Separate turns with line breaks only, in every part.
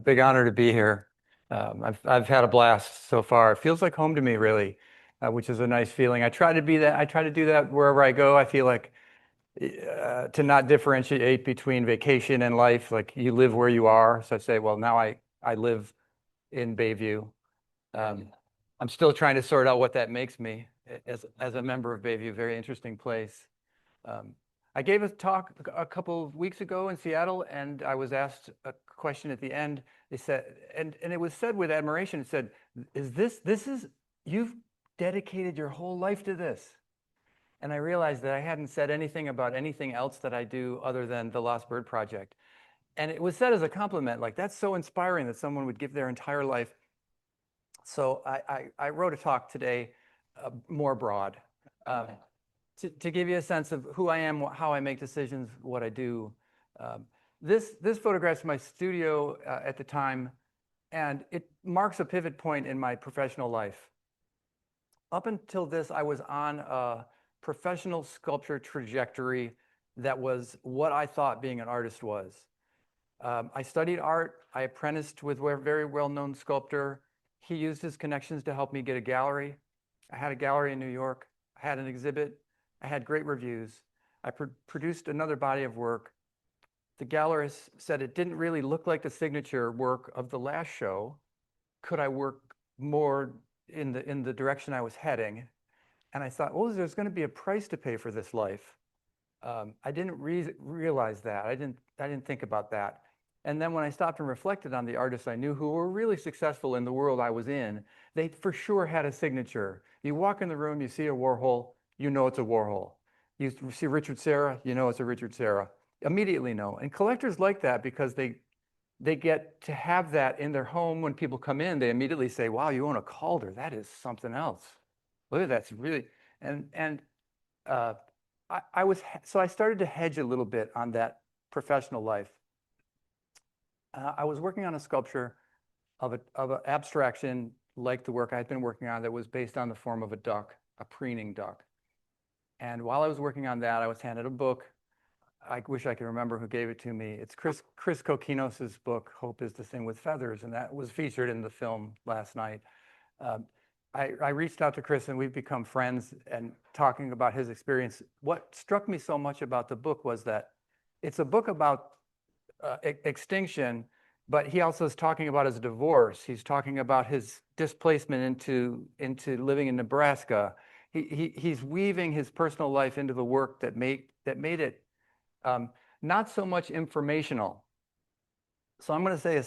Big honor to be here. I've had a blast so far. It feels like home to me, really, which is a nice feeling. I try to be that. I try to do that wherever I go. I feel like to not differentiate between vacation and life. Like you live where you are. So I say, well, now I live in Bayview. Um, I'm still trying to sort out what that makes me as a member of Bayview. Very interesting place. Um, I gave a talk a couple of weeks ago in Seattle, and I was asked a question at the end. They said, and it was said with admiration. It said, you've dedicated your whole life to this." And I realized that I hadn't said anything about anything else that I do other than the Lost Bird Project. And it was said as a compliment, like, that's so inspiring that someone would give their entire life. So I wrote a talk today, more broad. To give you a sense of who I am, how I make decisions, what I do. This photograph's my studio at the time, and it marks a pivot point in my professional life. Up until this, I was on a professional sculpture trajectory that was what I thought being an artist was. I studied art. I apprenticed with a very well-known sculptor. He used his connections to help me get a gallery. I had a gallery in New York. I had an exhibit. I had great reviews. I produced another body of work. The gallerist said it didn't really look like the signature work of the last show. Could I work more in the direction I was heading? And I thought, oh, there's going to be a price to pay for this life. I didn't realize that. I didn't think about that. And then when I stopped and reflected on the artists I knew who were really successful in the world I was in, they for sure had a signature. You walk in the room, you see a Warhol, you know it's a Warhol. You see Richard Serra, you know it's a Richard Serra. Immediately know. And collectors like that because they get to have that in their home. When people come in, they immediately say, wow, you own a Calder. That is something else. Look at that's really, so I started to hedge a little bit on that professional life. I was working on a sculpture of an abstraction like the work I had been working on that was based on the form of a duck, a preening duck. And while I was working on that, I was handed a book. I wish I could remember who gave it to me. It's Chris Kokinos's book, Hope is the Thing with Feathers, and that was featured in the film last night. I reached out to Chris, and we've become friends and talking about his experience. What struck me so much about the book was that it's a book about extinction, but he also is talking about his divorce. He's talking about his displacement into living in Nebraska. He's weaving his personal life into the work that made it not so much informational. So I'm going to say,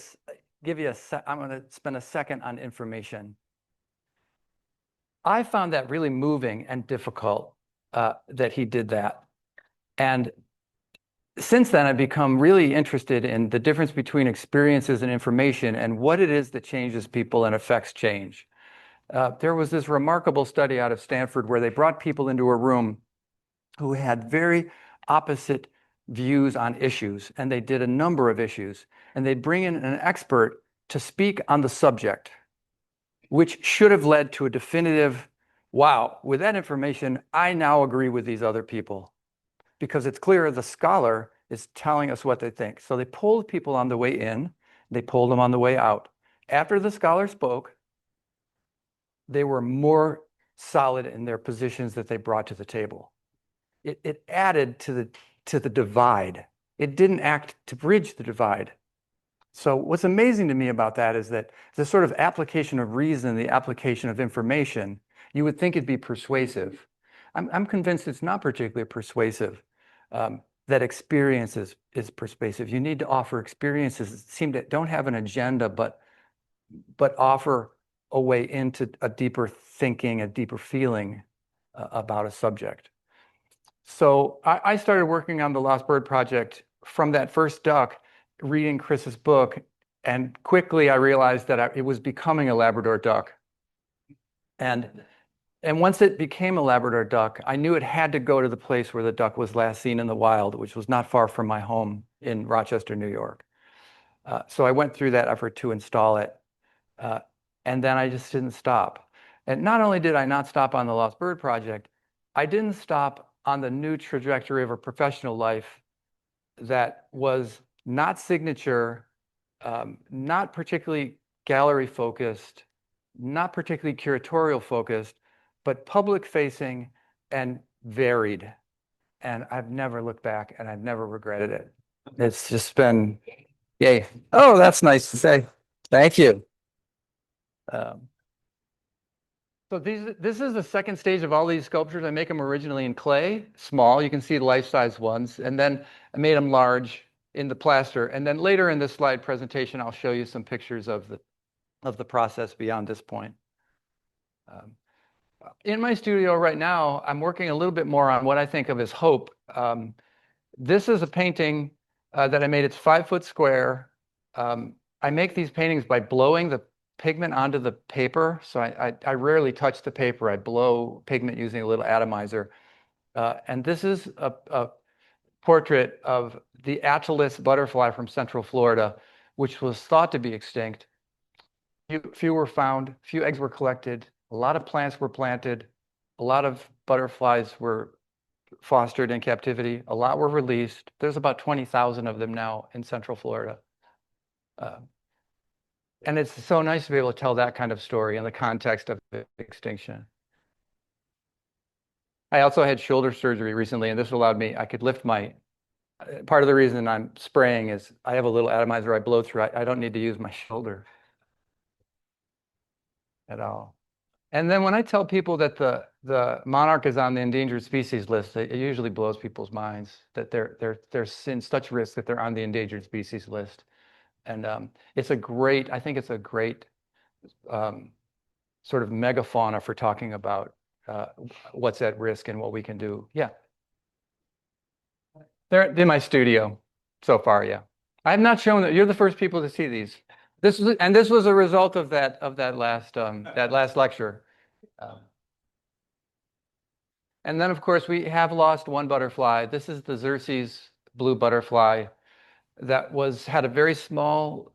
I'm going to spend a second on information. I found that really moving and difficult that he did that. And since then, I've become really interested in the difference between experiences and information and what it is that changes people and affects change. There was this remarkable study out of Stanford where they brought people into a room who had very opposite views on issues, and they did a number of issues, and they'd bring in an expert to speak on the subject, which should have led to a definitive, wow, with that information, I now agree with these other people. Because it's clear the scholar is telling us what they think. So they polled people on the way in, they polled them on the way out. After the scholar spoke, they were more solid in their positions that they brought to the table. It added to the divide. It didn't act to bridge the divide. So what's amazing to me about that is that the sort of application of reason, the application of information, you would think it'd be persuasive. I'm convinced it's not particularly persuasive. That experience is persuasive. You need to offer experiences that don't have an agenda, but offer a way into a deeper thinking, a deeper feeling about a subject. So I started working on the Lost Bird Project from that first duck, reading Chris's book, and quickly I realized that it was becoming a Labrador duck. And once it became a Labrador duck, I knew it had to go to the place where the duck was last seen in the wild, which was not far from my home in Rochester, New York. So I went through that effort to install it. And then I just didn't stop. And not only did I not stop on the Lost Bird Project, I didn't stop on the new trajectory of a professional life that was not signature, not particularly gallery focused, not particularly curatorial focused, but public facing and varied. And I've never looked back and I've never regretted it. It's just been, yay. Oh, that's nice to say. Thank you. Um, so this is the second stage of all these sculptures. I make them originally in clay, small. You can see the life-size ones. And then I made them large in the plaster. And then later in this slide presentation, I'll show you some pictures of the process beyond this point. In my studio right now, I'm working a little bit more on what I think of as hope. This is a painting that I made. It's 5 foot square. I make these paintings by blowing the pigment onto the paper. So I rarely touch the paper. I blow pigment using a little atomizer. And this is a portrait of the Atlas butterfly from Central Florida, which was thought to be extinct. Few were found, few eggs were collected, a lot of plants were planted, a lot of butterflies were fostered in captivity, a lot were released. There's about 20,000 of them now in Central Florida. And it's so nice to be able to tell that kind of story in the context of extinction. I also had shoulder surgery recently, and this allowed me, I could lift my, part of the reason I'm spraying is I have a little atomizer I blow through. I don't need to use my shoulder at all. And then when I tell people that the monarch is on the endangered species list, it usually blows people's minds that they're in such risk that they're on the endangered species list. And it's a great, I think it's a great sort of megafauna for talking about what's at risk and what we can do. Yeah. They're in my studio so far, yeah. I have not shown that. You're the first people to see these. This was a result of that last lecture. And then, of course, we have lost one butterfly. This is the Xerces blue butterfly that had a very small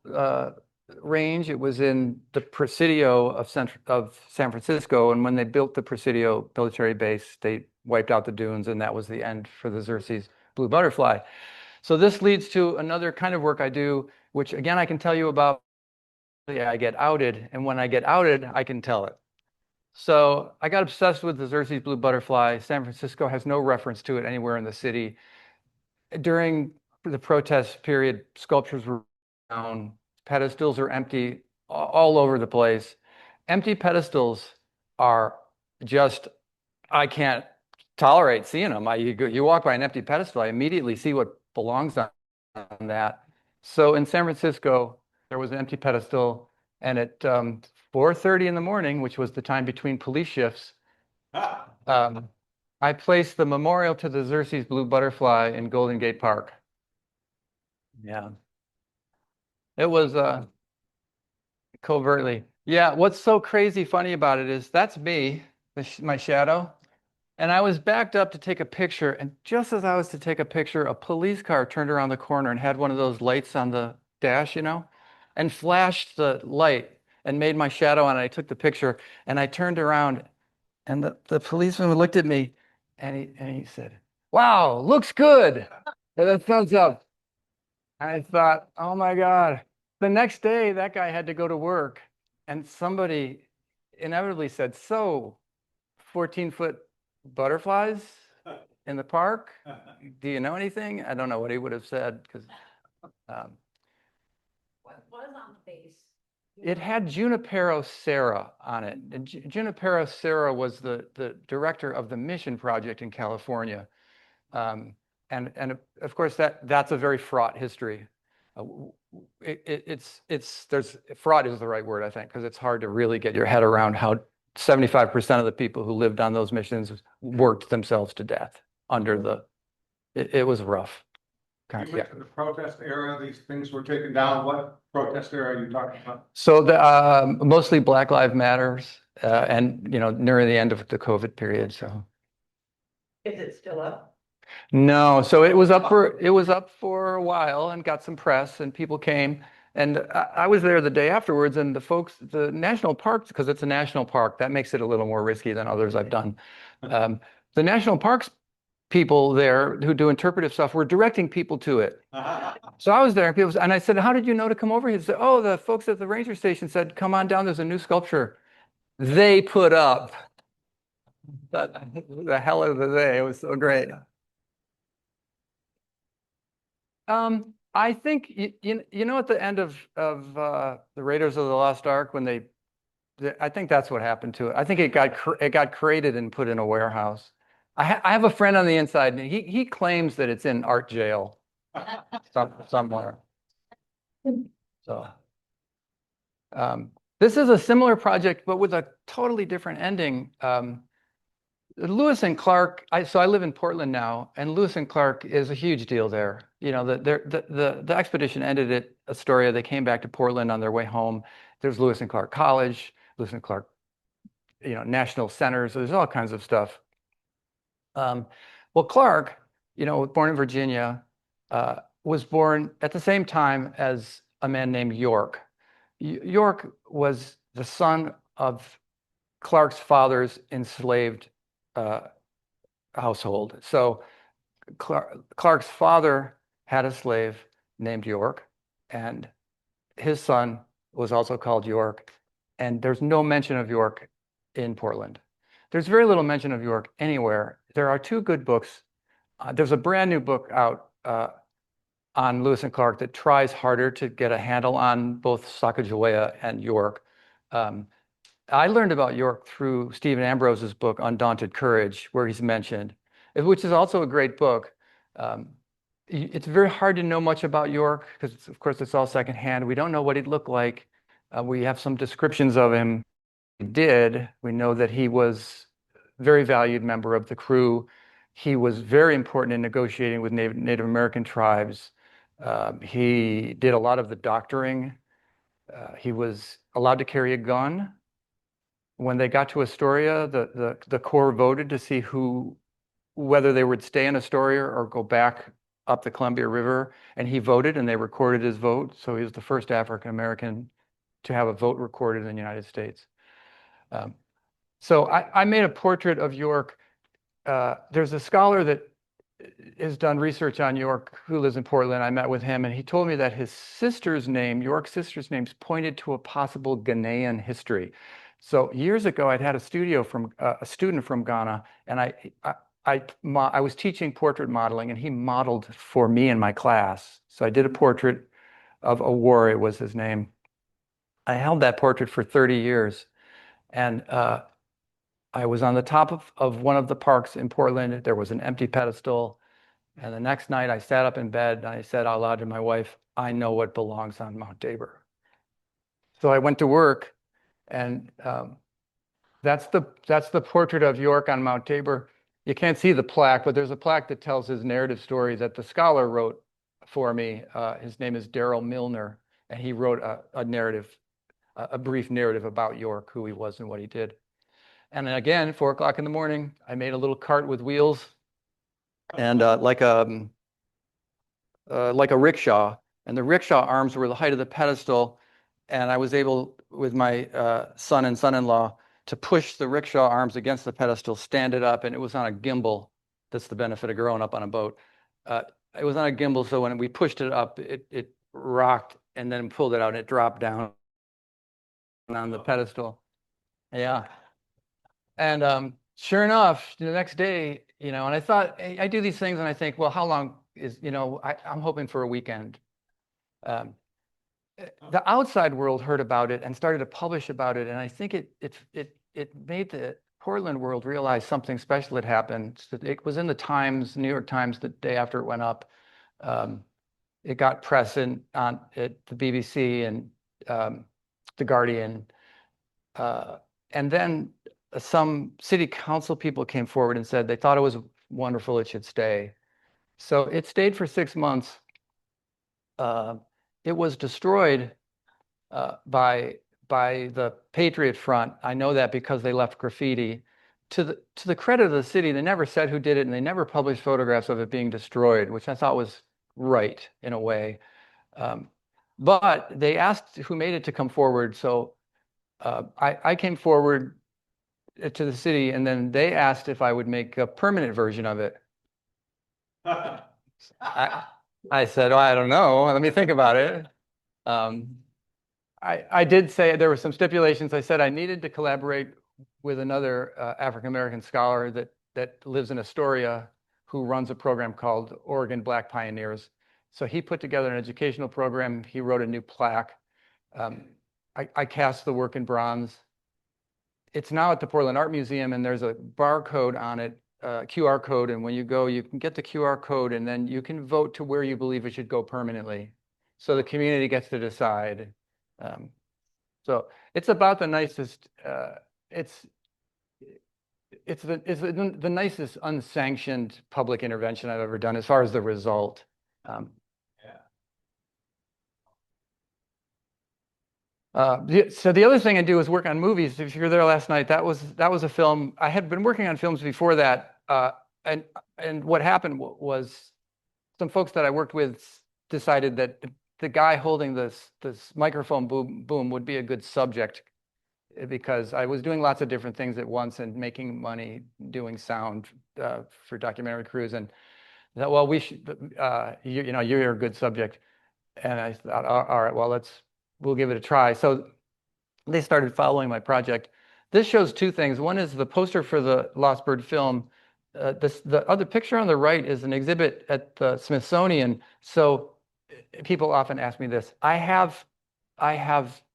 range. It was in the Presidio of San Francisco, and when they built the Presidio military base, they wiped out the dunes, and that was the end for the Xerces blue butterfly. So this leads to another kind of work I do, which again I can tell you about. Yeah, I get outed, and when I get outed, I can tell it. So I got obsessed with the Xerces blue butterfly. San Francisco has no reference to it anywhere in the city. During the protest period, sculptures were down, pedestals are empty all over the place. Empty pedestals are just, I can't tolerate seeing them. You walk by an empty pedestal, I immediately see what belongs on that. So in San Francisco, there was an empty pedestal, and at 4:30 in the morning, which was the time between police shifts, I placed the memorial to the Xerces blue butterfly in Golden Gate Park. Yeah. It was covertly. Yeah, what's so crazy funny about it is that's me, my shadow. And I was backed up to take a picture, and just as I was to take a picture, a police car turned around the corner and had one of those lights on the dash, and flashed the light and made my shadow on it. I took the picture, and I turned around, and the policeman looked at me, and he said, "Wow, looks good." And a thumbs up. I thought, oh my God. The next day, that guy had to go to work, and somebody inevitably said, "So, 14-foot butterflies in the park? Do you know anything?" I don't know what he would have said because
What was on the base?
it had Junipero Serra on it. And Junipero Serra was the director of the Mission Project in California. And of course, that's a very fraught history. Fraught is the right word, I think, because it's hard to really get your head around how 75% of the people who lived on those missions worked themselves to death under it was rough.
You mentioned the protest era, these things were taken down. What protest era are you talking about?
So mostly Black Lives Matters, and near the end of the COVID period. So
Is it still up?
no, so it was up for a while and got some press, and people came. And I was there the day afterwards, and the national parks, because it's a national park, that makes it a little more risky than others I've done. The national parks people there who do interpretive stuff were directing people to it. So I was there, and I said, "How did you know to come over here?" He said, "Oh, the folks at the ranger station said, come on down. There's a new sculpture they put up." But the hell of the day. It was so great. I think you know at the end of the Raiders of the Lost Ark when I think that's what happened to it. I think it got created and put in a warehouse. I have a friend on the inside, and he claims that it's in art jail somewhere. So this is a similar project, but with a totally different ending. Lewis and Clark. So I live in Portland now, and Lewis and Clark is a huge deal there. You know, the expedition ended at Astoria. They came back to Portland on their way home. There's Lewis and Clark College, Lewis and Clark, you know, national centers. There's all kinds of stuff. Well, Clark, you know, born in Virginia, was born at the same time as a man named York. York was the son of Clark's father's enslaved household. So Clark's father had a slave named York, and his son was also called York. And there's no mention of York in Portland. There's very little mention of York anywhere. There are two good books. There's a brand new book out on Lewis and Clark that tries harder to get a handle on both Sacagawea and York. I learned about York through Stephen Ambrose's book, Undaunted Courage, where he's mentioned, which is also a great book. It's very hard to know much about York because, of course, it's all secondhand. We don't know what he'd look like. We have some descriptions of him. We know that he was a very valued member of the crew. He was very important in negotiating with Native American tribes. He did a lot of the doctoring. He was allowed to carry a gun. When they got to Astoria, the Corps voted to see whether they would stay in Astoria or go back up the Columbia River, and he voted, and they recorded his vote. So he was the first African American to have a vote recorded in the United States. So I made a portrait of York. There's a scholar that has done research on York who lives in Portland. I met with him, and he told me that his sister's name, York's sister's names, pointed to a possible Ghanaian history. So years ago, I'd had a student from Ghana, and I was teaching portrait modeling, and he modeled for me in my class. So I did a portrait of Awore, was his name. I held that portrait for 30 years, and I was on the top of one of the parks in Portland. There was an empty pedestal. And the next night I sat up in bed and I said out loud to my wife, "I know what belongs on Mount Tabor." So I went to work, and that's the portrait of York on Mount Tabor. You can't see the plaque, but there's a plaque that tells his narrative story that the scholar wrote for me. His name is Daryl Milner, and he wrote a brief narrative about York, who he was and what he did. And then again, 4 o'clock in the morning, I made a little cart with wheels and like a rickshaw. And the rickshaw arms were the height of the pedestal. And I was able, with my son and son-in-law, to push the rickshaw arms against the pedestal, stand it up, and it was on a gimbal. That's the benefit of growing up on a boat. It was on a gimbal, so when we pushed it up, it rocked and then pulled it out, and it dropped down on the pedestal. Yeah. And sure enough, the next day, and I thought, I do these things and I think, well, how long is, I'm hoping for a weekend. The outside world heard about it and started to publish about it. And I think it made the Portland world realize something special had happened. It was in the Times, New York Times, the day after it went up. It got press at the BBC and the Guardian. And then some city council people came forward and said they thought it was wonderful, it should stay. So it stayed for 6 months. It was destroyed by the Patriot Front. I know that because they left graffiti. To the credit of the city, they never said who did it, and they never published photographs of it being destroyed, which I thought was right in a way. But they asked who made it to come forward. So I came forward to the city, and then they asked if I would make a permanent version of it. I said, oh, I don't know. Let me think about it. Um, I did say there were some stipulations. I said I needed to collaborate with another African American scholar that lives in Astoria, who runs a program called Oregon Black Pioneers. So he put together an educational program. He wrote a new plaque. Um, I cast the work in bronze. It's now at the Portland Art Museum, and there's a barcode on it, QR code. And when you go, you can get the QR code, and then you can vote to where you believe it should go permanently. So the community gets to decide. Um, so it's about the nicest. It's the nicest unsanctioned public intervention I've ever done as far as the result. Um, so the other thing I do is work on movies. If you were there last night, that was a film. I had been working on films before that, and what happened was some folks that I worked with decided that the guy holding this microphone boom would be a good subject, because I was doing lots of different things at once and making money doing sound for documentary crews, and that, well, we should, you know, you're a good subject. And I thought, all right, well, we'll give it a try. So they started following my project. This shows two things. One is the poster for the Lost Bird film. The other picture on the right is an exhibit at the Smithsonian. So people often ask me this. I have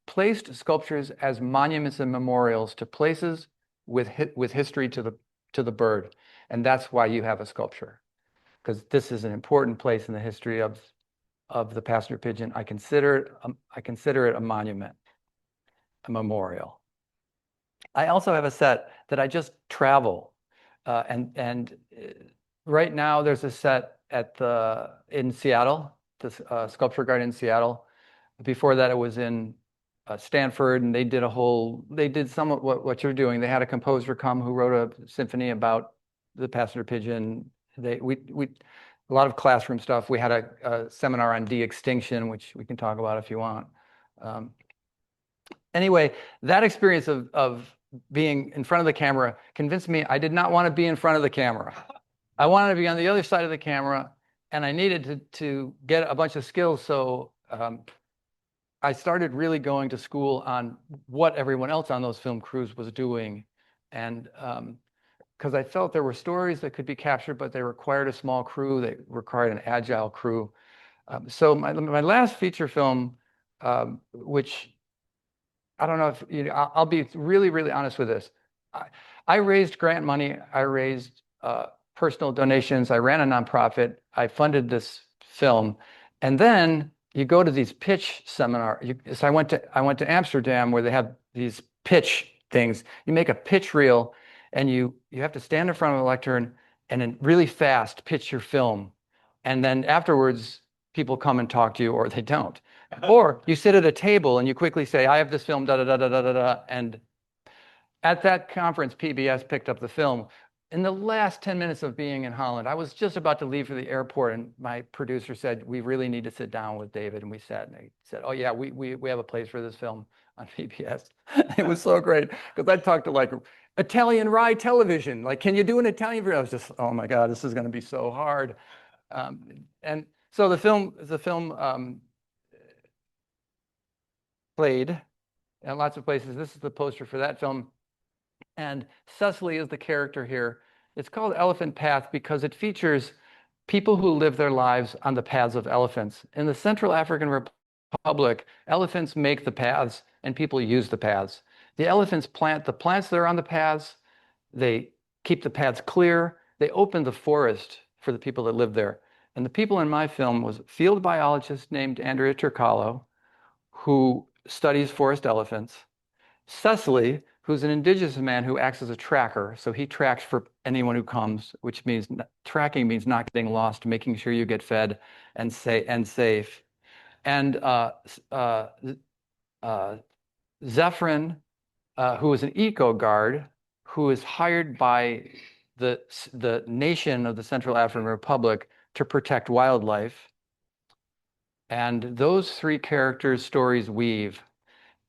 placed sculptures as monuments and memorials to places with history to the bird, and that's why you have a sculpture, because this is an important place in the history of the passenger pigeon. I consider it a monument, a memorial. I also have a set that I just travel, and right now there's a set in Seattle, the Sculpture Garden in Seattle. Before that, it was in Stanford, and they did some of what you're doing. They had a composer come who wrote a symphony about the passenger pigeon. A lot of classroom stuff. We had a seminar on de-extinction, which we can talk about if you want. Anyway, that experience of being in front of the camera convinced me I did not want to be in front of the camera. I wanted to be on the other side of the camera, and I needed to get a bunch of skills. So I started really going to school on what everyone else on those film crews was doing. And because I felt there were stories that could be captured, but they required a small crew. They required an agile crew. So my last feature film, which I don't know if I'll be really, really honest with this. I raised grant money. I raised personal donations. I ran a nonprofit. I funded this film, and then you go to these pitch seminars. So I went to Amsterdam, where they have these pitch things. You make a pitch reel, and you have to stand in front of a lectern and then really fast pitch your film, and then afterwards people come and talk to you, or they don't. Or you sit at a table and you quickly say, I have this film, da da da da da da da. And at that conference, PBS picked up the film. In the last 10 minutes of being in Holland, I was just about to leave for the airport, and my producer said, we really need to sit down with David. And we sat, and they said, oh yeah, we have a place for this film on PBS. It was so great, because I talked to like Italian Rai television. Like, can you do an Italian version? I was just, oh my God, this is going to be so hard. And so the film played in lots of places. This is the poster for that film. And Cecily is the character here. It's called Elephant Path because it features people who live their lives on the paths of elephants. In the Central African Republic, elephants make the paths and people use the paths. The elephants plant the plants that are on the paths. They keep the paths clear. They open the forest for the people that live there. And the people in my film was a field biologist named Andrea Turcalo, who studies forest elephants. Cecily, who's an indigenous man who acts as a tracker. So he tracks for anyone who comes, which means tracking means not getting lost, making sure you get fed and safe. And Zephyrin, who is an eco guard, who is hired by the nation of the Central African Republic to protect wildlife. And those three characters' stories weave.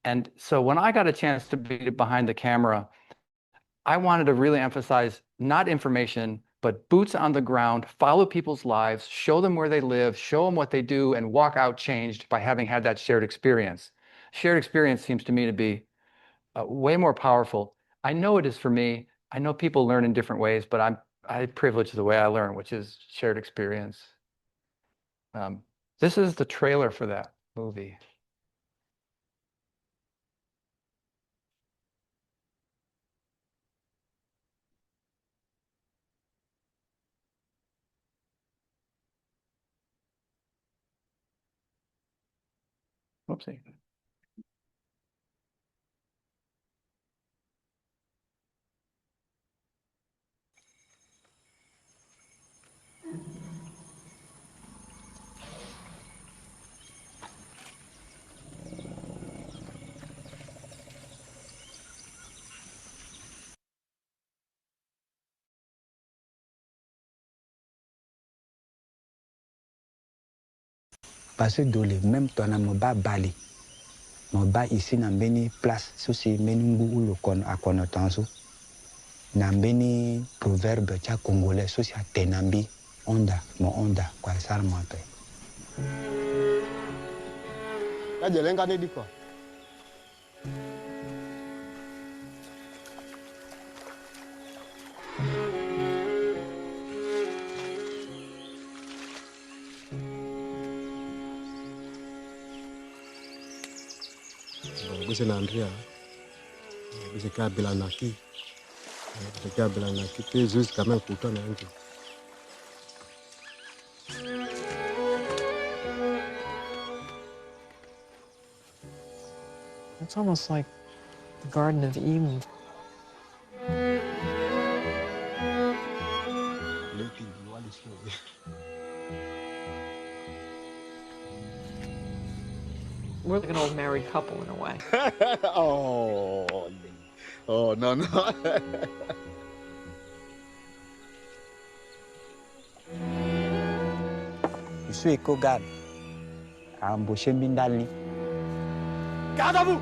And so when I got a chance to be behind the camera, I wanted to really emphasize not information, but boots on the ground, follow people's lives, show them where they live, show them what they do, and walk out changed by having had that shared experience. Shared experience seems to me to be way more powerful. I know it is for me. I know people learn in different ways, but I privilege the way I learn, which is shared experience. This is the trailer for that movie. Whoopsie.
Parce que dans le même temps, on va bali. On va ici dans une place, c'est une ou le con à connotation. Dans une proverbe congolais, c'est tenambi, onda, mon onda, quoi ça m'appelle.
Là, j'ai l'engagé dit quoi? C'est Andrea. C'est qu'à Belanaki. C'est qu'à Belanaki. C'est juste quand même pourtant.
It's almost like the Garden of Eden. We're like an old married couple in a way.
Oh, no, no.
Je suis éco-garde à embaucher Mindali.
Garde à vous!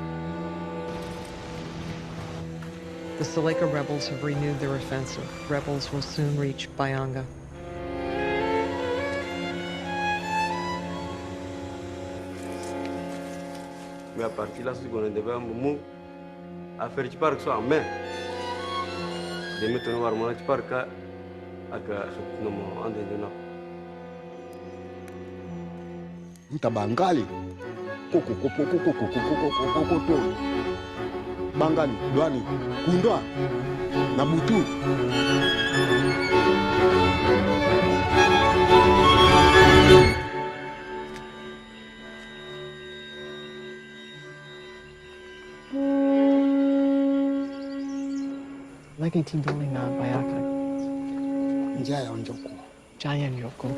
The Seleka rebels have renewed their offensive. Rebels will soon reach Bayanga.
Mais à partir de là, ce qu'on devait un moment à faire du parc soit en main. De mettre un warmona du parc à ce nom en déjeunant.
Mtabangali. Bangani, Douani, Kundwa, Nabutu.
Lagi tiduling na Bayaka.
Njaya Onjoko.
Giant Yoko.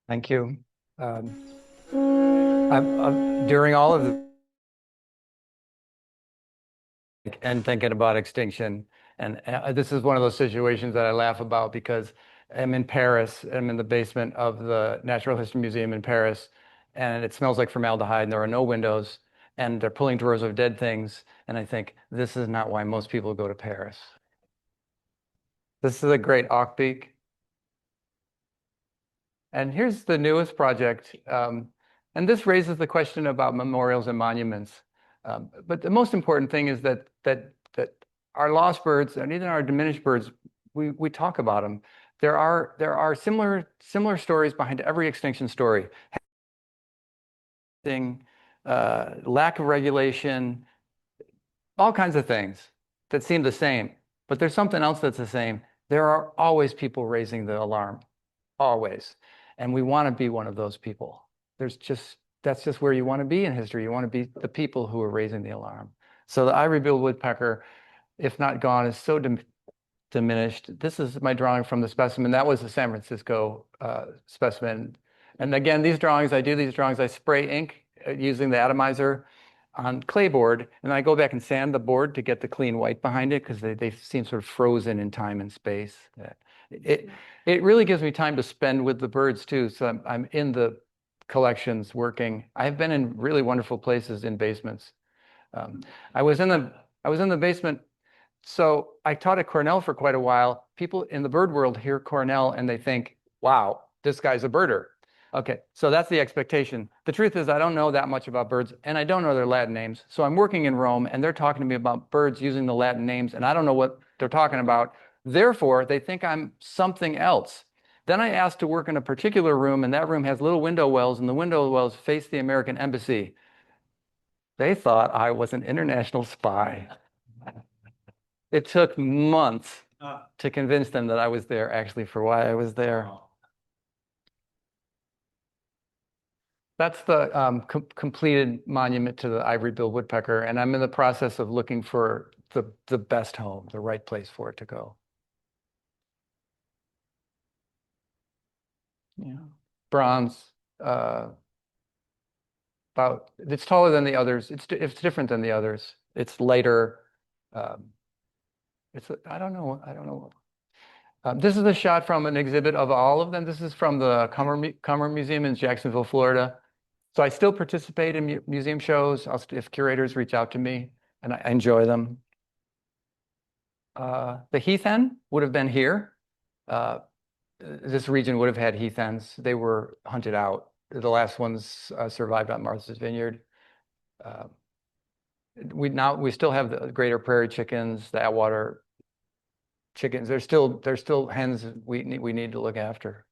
Thank you. During all of the and thinking about extinction, and this is one of those situations that I laugh about because I'm in Paris. I'm in the basement of the Natural History Museum in Paris, and it smells like formaldehyde, and there are no windows, and they're pulling drawers of dead things. And I think this is not why most people go to Paris. This is a great Aukbeak. And here's the newest project. And this raises the question about memorials and monuments. But the most important thing is that our lost birds and even our diminished birds, we talk about them. There are similar stories behind every extinction story. Lack of regulation, all kinds of things that seem the same. But there's something else that's the same. There are always people raising the alarm, always. And we want to be one of those people. That's just where you want to be in history. You want to be the people who are raising the alarm. So the ivory-billed woodpecker, if not gone, is so diminished. This is my drawing from the specimen. That was a San Francisco specimen And again, these drawings, I spray ink using the atomizer on clayboard, and I go back and sand the board to get the clean white behind it because they seem sort of frozen in time and space. It really gives me time to spend with the birds too. So I'm in the collections working. I've been in really wonderful places in basements. I was in the basement. So I taught at Cornell for quite a while. People in the bird world hear Cornell and they think, wow, this guy's a birder. Okay, so that's the expectation. The truth is I don't know that much about birds and I don't know their Latin names. So I'm working in Rome and they're talking to me about birds using the Latin names and I don't know what they're talking about. Therefore, they think I'm something else. Then I asked to work in a particular room and that room has little window wells and the window wells face the American embassy. They thought I was an international spy. It took months to convince them that I was there actually for why I was there. That's the completed monument to the ivory-billed woodpecker, and I'm in the process of looking for the best home, the right place for it to go. Yeah, bronze. It's taller than the others. It's different than the others. It's lighter. I don't know. This is a shot from an exhibit of all of them. This is from the Cummer Museum in Jacksonville, Florida. So I still participate in museum shows if curators reach out to me, and I enjoy them. The heath hen would have been here. This region would have had heath hens. They were hunted out. The last ones survived on Martha's Vineyard. We still have the greater prairie chickens, the Atwater chickens. They're still hens we need to look after.